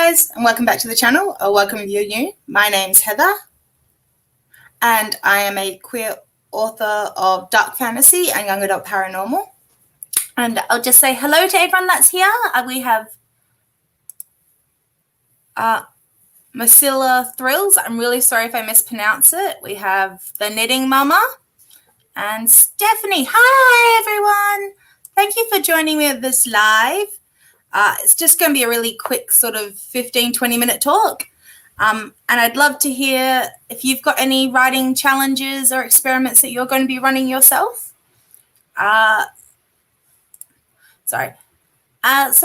guys, and welcome back to the channel, or welcome if you're new. My name's Heather, and I am a queer author of dark fantasy and young adult paranormal. And I'll just say hello to everyone that's here. We have Masilla Thrills. I'm really sorry if I mispronounce it. We have the Knitting Mama and Stephanie. Hi, everyone. Thank you for joining me at this live. It's just going to be a really quick sort of 15-20 minute talk. And I'd love to hear if you've got any writing challenges or experiments that you're going to be running yourself. So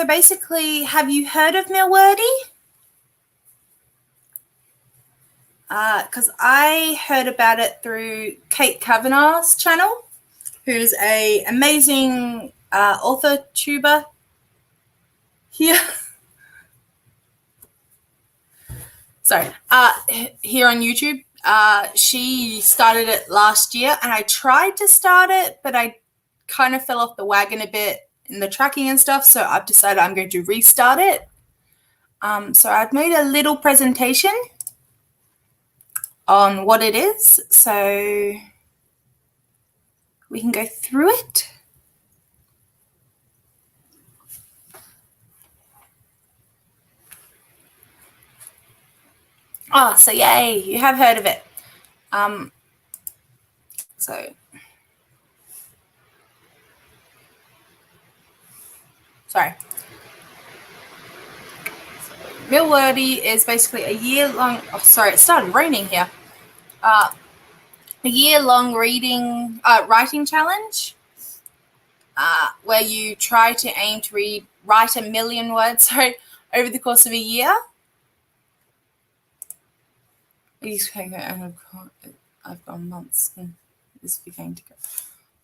basically, have you heard of milwordy? Because I heard about it through Kate Kavanagh's channel, who's an amazing author tuber here. Here on YouTube. She started it last year, and I tried to start it, but I kind of fell off the wagon a bit in the tracking and stuff, so I've decided I'm going to restart it. So I've made a little presentation on what it is, so we can go through it. Oh, so yay, you have heard of it. Milwordy is basically a year-long, it started raining here. A year-long writing challenge where you try to aim to write 1 million words over the course of a year. I've gone months and this became to go.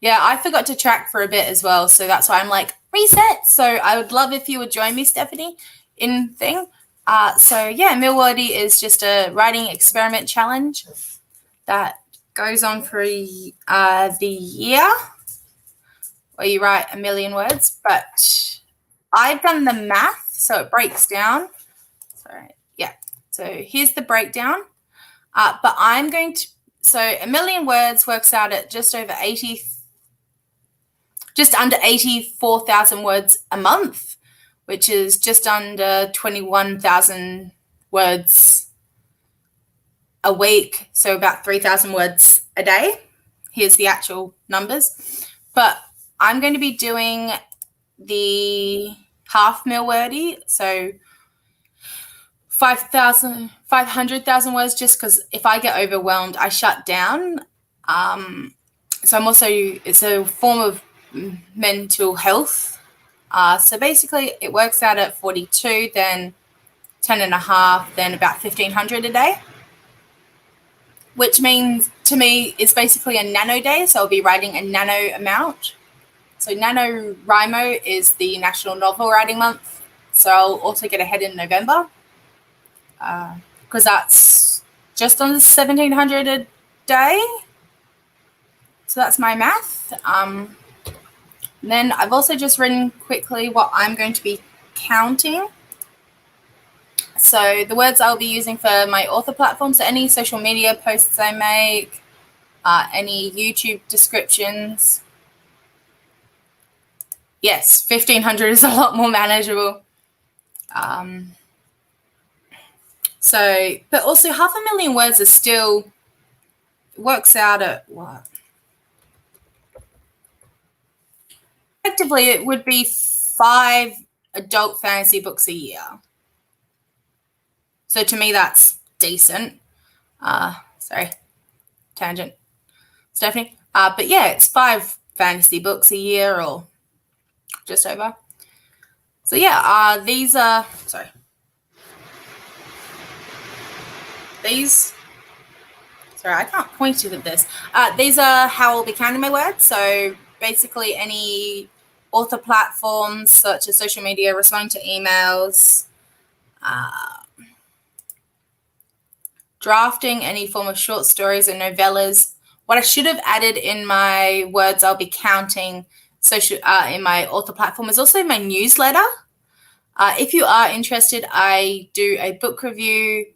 Yeah, I forgot to track for a bit as well, so that's why I'm like, reset. So I would love if you would join me, Stephanie, in thing. Milwordy is just a writing experiment challenge that goes on for the year where you write 1 million words, but I've done the math, so it breaks down. So here's the breakdown. But I'm going to, so 1 million words works out at just under 84,000 words a month, which is just under 21,000 words a week. So about 3,000 words a day. Here's the actual numbers. But I'm going to be doing the half milwordy, so 500,000 words, just because if I get overwhelmed, I shut down. So it's a form of mental health. So basically it works out at 42, then 10.5, then about 1,500 a day, which means to me it's basically a nano day. So I'll be writing a nano amount. So NaNoWriMo is the National Novel Writing Month. So I'll also get ahead in November. Because that's just under 1,700 a day. So that's my math. Then I've also just written quickly what I'm going to be counting. So the words I'll be using for my author platform, so any social media posts I make, any YouTube descriptions. Yes, 1,500 is a lot more manageable. But also 500,000 words is still, works out at what? Effectively, it would be 5 adult fantasy books a year. So to me, that's decent. Tangent, Stephanie. But yeah, it's 5 fantasy books a year or just over. So yeah, these are, I can't point to this. These are how I'll be counting my words. So basically any author platforms such as social media, responding to emails, drafting any form of short stories or novellas. What I should have added in my words I'll be counting in my author platform is also my newsletter. If you are interested, I do a book review,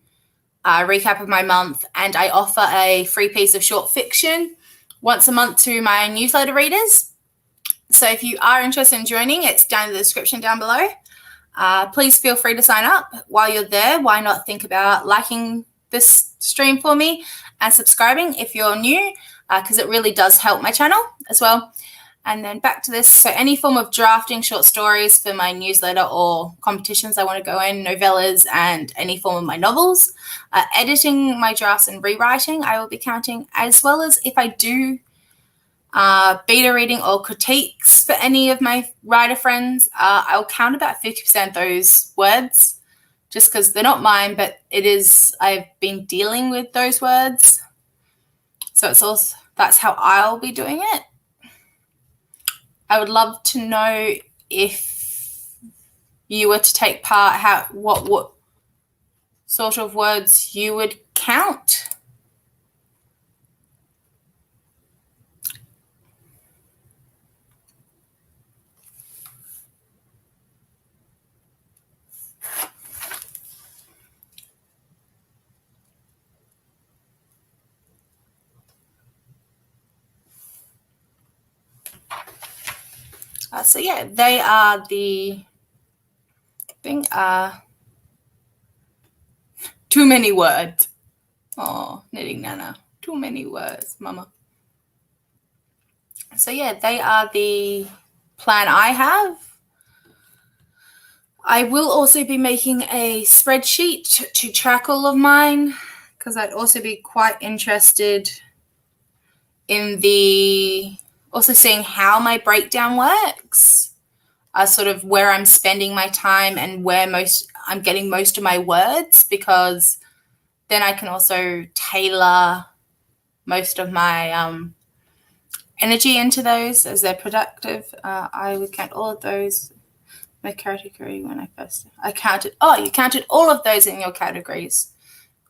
recap of my month, and I offer a free piece of short fiction once a month to my newsletter readers. So if you are interested in joining, it's down in the description down below. Please feel free to sign up. While you're there, why not think about liking this stream for me and subscribing if you're new, because it really does help my channel as well. And then back to this. So any form of drafting short stories for my newsletter or competitions I want to go in, novellas, and any form of my novels. Editing my drafts and rewriting, I will be counting, as well as if I do beta reading or critiques for any of my writer friends, I'll count about 50% of those words, just because they're not mine, but it is, I've been dealing with those words. So it's also, that's how I'll be doing it. I would love to know if you were to take part, what sort of words you would count. So yeah, they are the thing. Too many words. Oh, knitting Nana. Too many words, Mama. So yeah, they are the plan I have. I will also be making a spreadsheet to track all of mine, because I'd also be quite interested in also seeing how my breakdown works, sort of where I'm spending my time and where I'm getting most of my words, because then I can also tailor most of my energy into those as they're productive. I would count all of those. My category when I counted. Oh, you counted all of those in your categories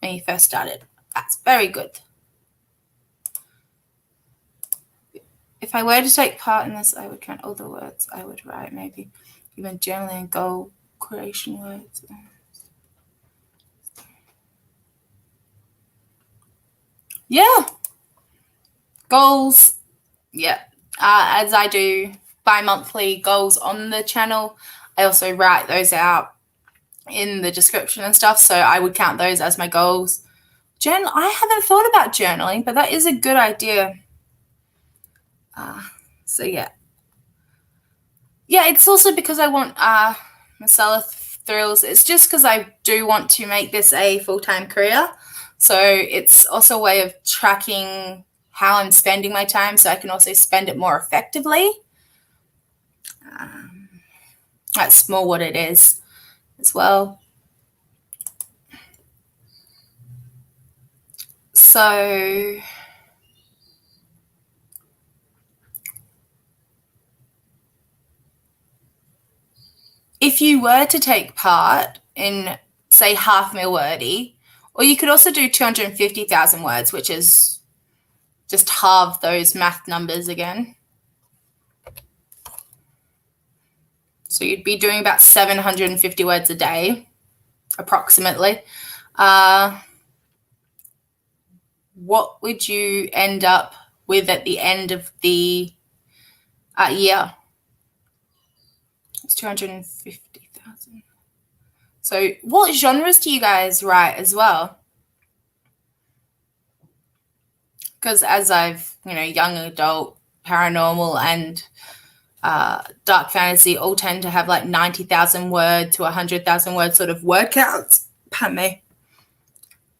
when you first started. That's very good. If I were to take part in this, I would count all the words I would write, maybe even journaling and goal creation words. Yeah. Goals. Yeah. As I do bi-monthly goals on the channel, I also write those out in the description and stuff, so I would count those as my goals. I haven't thought about journaling, but that is a good idea. So yeah, it's also because I want Salter-Purves. It's just because I do want to make this a full-time career, so it's also a way of tracking how I'm spending my time, so I can also spend it more effectively. That's more what it is as well. So if you were to take part in, say, half milwordy, or you could also do 250,000 words, which is just halve those math numbers again. So you'd be doing about 750 words a day, approximately. What would you end up with at the end of the year? It's 250,000. So what genres do you guys write as well? Because as I've, young adult, paranormal, and dark fantasy all tend to have like 90,000 word to 100,000 word sort of word counts. Pardon me.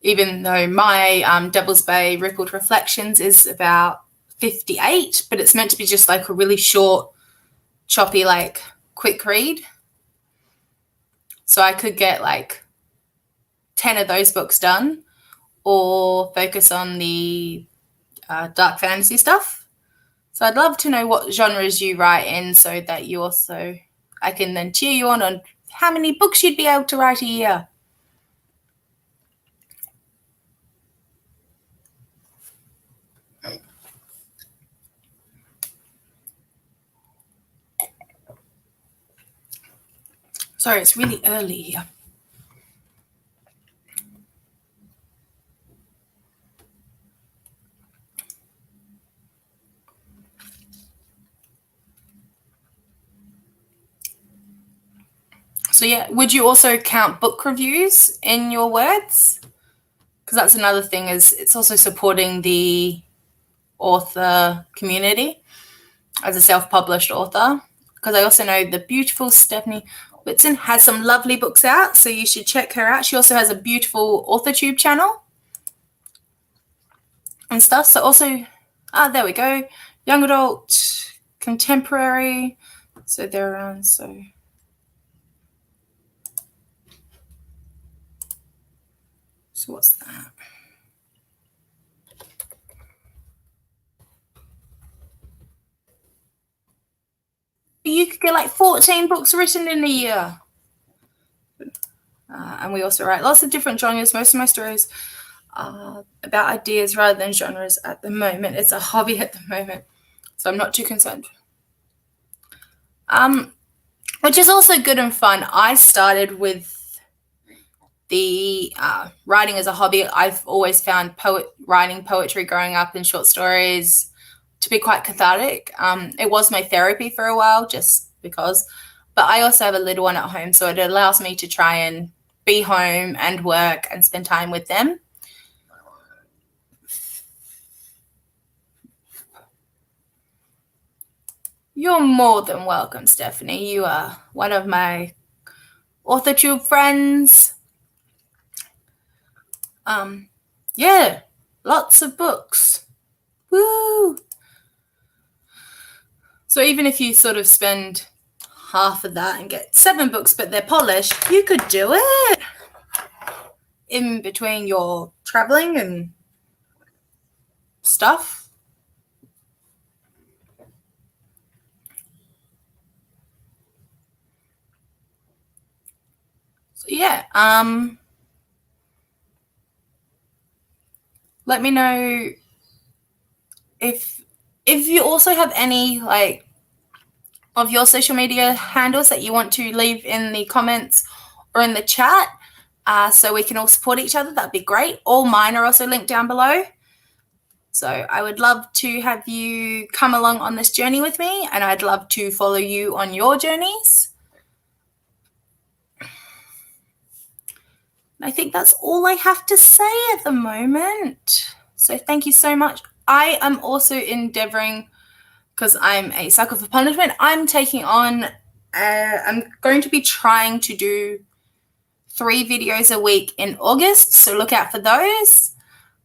Even though my Devil's Bay Rippled Reflections is about 58, but it's meant to be just like a really short, choppy, like quick read. So I could get like 10 of those books done, or focus on the dark fantasy stuff. So I'd love to know what genres you write in, so that I can then cheer you on how many books you'd be able to write a year. Sorry, it's really early here. So yeah, would you also count book reviews in your words? Because that's another thing, is it's also supporting the author community as a self-published author. Because I also know the beautiful Stephanie Whitson has some lovely books out, so you should check her out. She also has a beautiful AuthorTube channel and stuff. So also, there we go, young adult, contemporary. So they're around. So what's that? You could get like 14 books written in a year. And we also write lots of different genres. Most of my stories are about ideas rather than genres at the moment. It's a hobby at the moment, so I'm not too concerned. Which is also good and fun. I started with the writing as a hobby. I've always found writing poetry growing up and short stories to be quite cathartic. It was my therapy for a while, just because. But I also have a little one at home, so it allows me to try and be home and work and spend time with them. You're more than welcome, Stephanie. You are one of my AuthorTube friends. Yeah, lots of books. Woo! So even if you sort of spend half of that and get 7 books, but they're polished, you could do it in between your traveling and stuff. So yeah, let me know if you also have any like of your social media handles that you want to leave in the comments or in the chat, so we can all support each other. That'd be great. All mine are also linked down below. So I would love to have you come along on this journey with me, and I'd love to follow you on your journeys. I think that's all I have to say at the moment. So thank you so much. I am also endeavoring, because I'm a sucker for punishment, I'm taking on, I'm going to be trying to do 3 videos a week in August, so look out for those.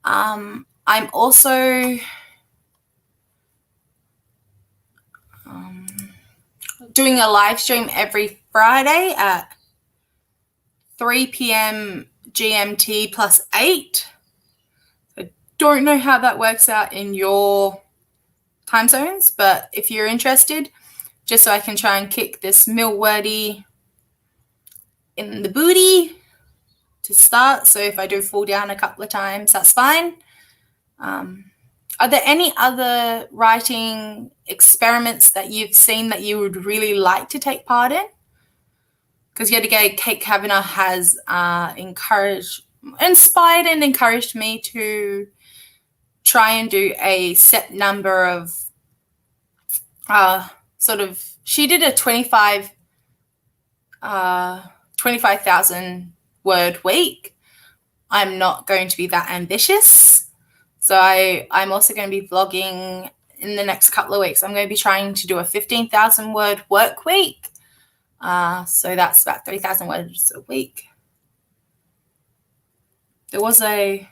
I'm also doing a live stream every Friday at 3 p.m. GMT plus 8. I don't know how that works out in your time zones, but if you're interested, just so I can try and kick this milwordy in the booty to start. So if I do fall down a couple of times, that's fine. Are there any other writing experiments that you've seen that you would really like to take part in? Because yet again, Kate Kavanagh has inspired and encouraged me to try and do a set number of she did a 25,000 word week. I'm not going to be that ambitious. So I'm also going to be vlogging in the next couple of weeks. I'm going to be trying to do a 15,000 word work week. So that's about 3,000 words a week. There was the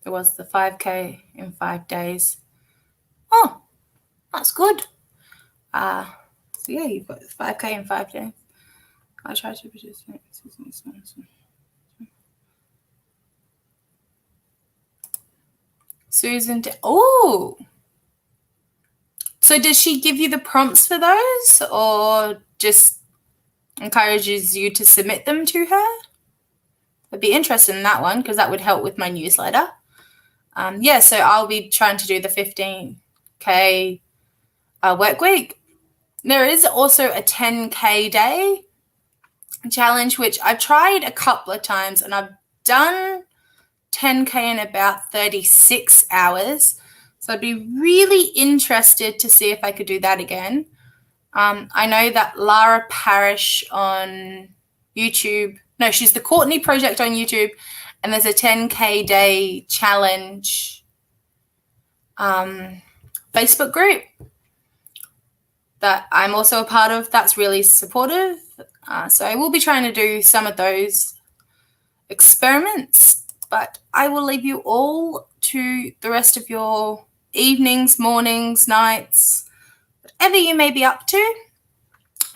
5K in 5 days. Oh, that's good. So yeah, you've got 5K in 5 days. I try to produce Susan. Oh, so does she give you the prompts for those, or just encourages you to submit them to her? I'd be interested in that one, because that would help with my newsletter. Yeah, so I'll be trying to do the 15K work week. There is also a 10K day challenge, which I've tried a couple of times, and I've done 10K in about 36 hours. So I'd be really interested to see if I could do that again. I know that Lara Parrish on YouTube, no, she's the Courtney Project on YouTube, and there's a 10K day challenge Facebook group that I'm also a part of that's really supportive. So I will be trying to do some of those experiments, but I will leave you all to the rest of your evenings, mornings, nights, whatever you may be up to.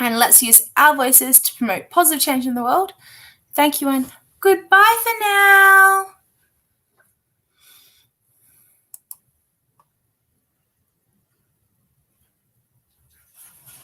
And let's use our voices to promote positive change in the world. Thank you and goodbye for now.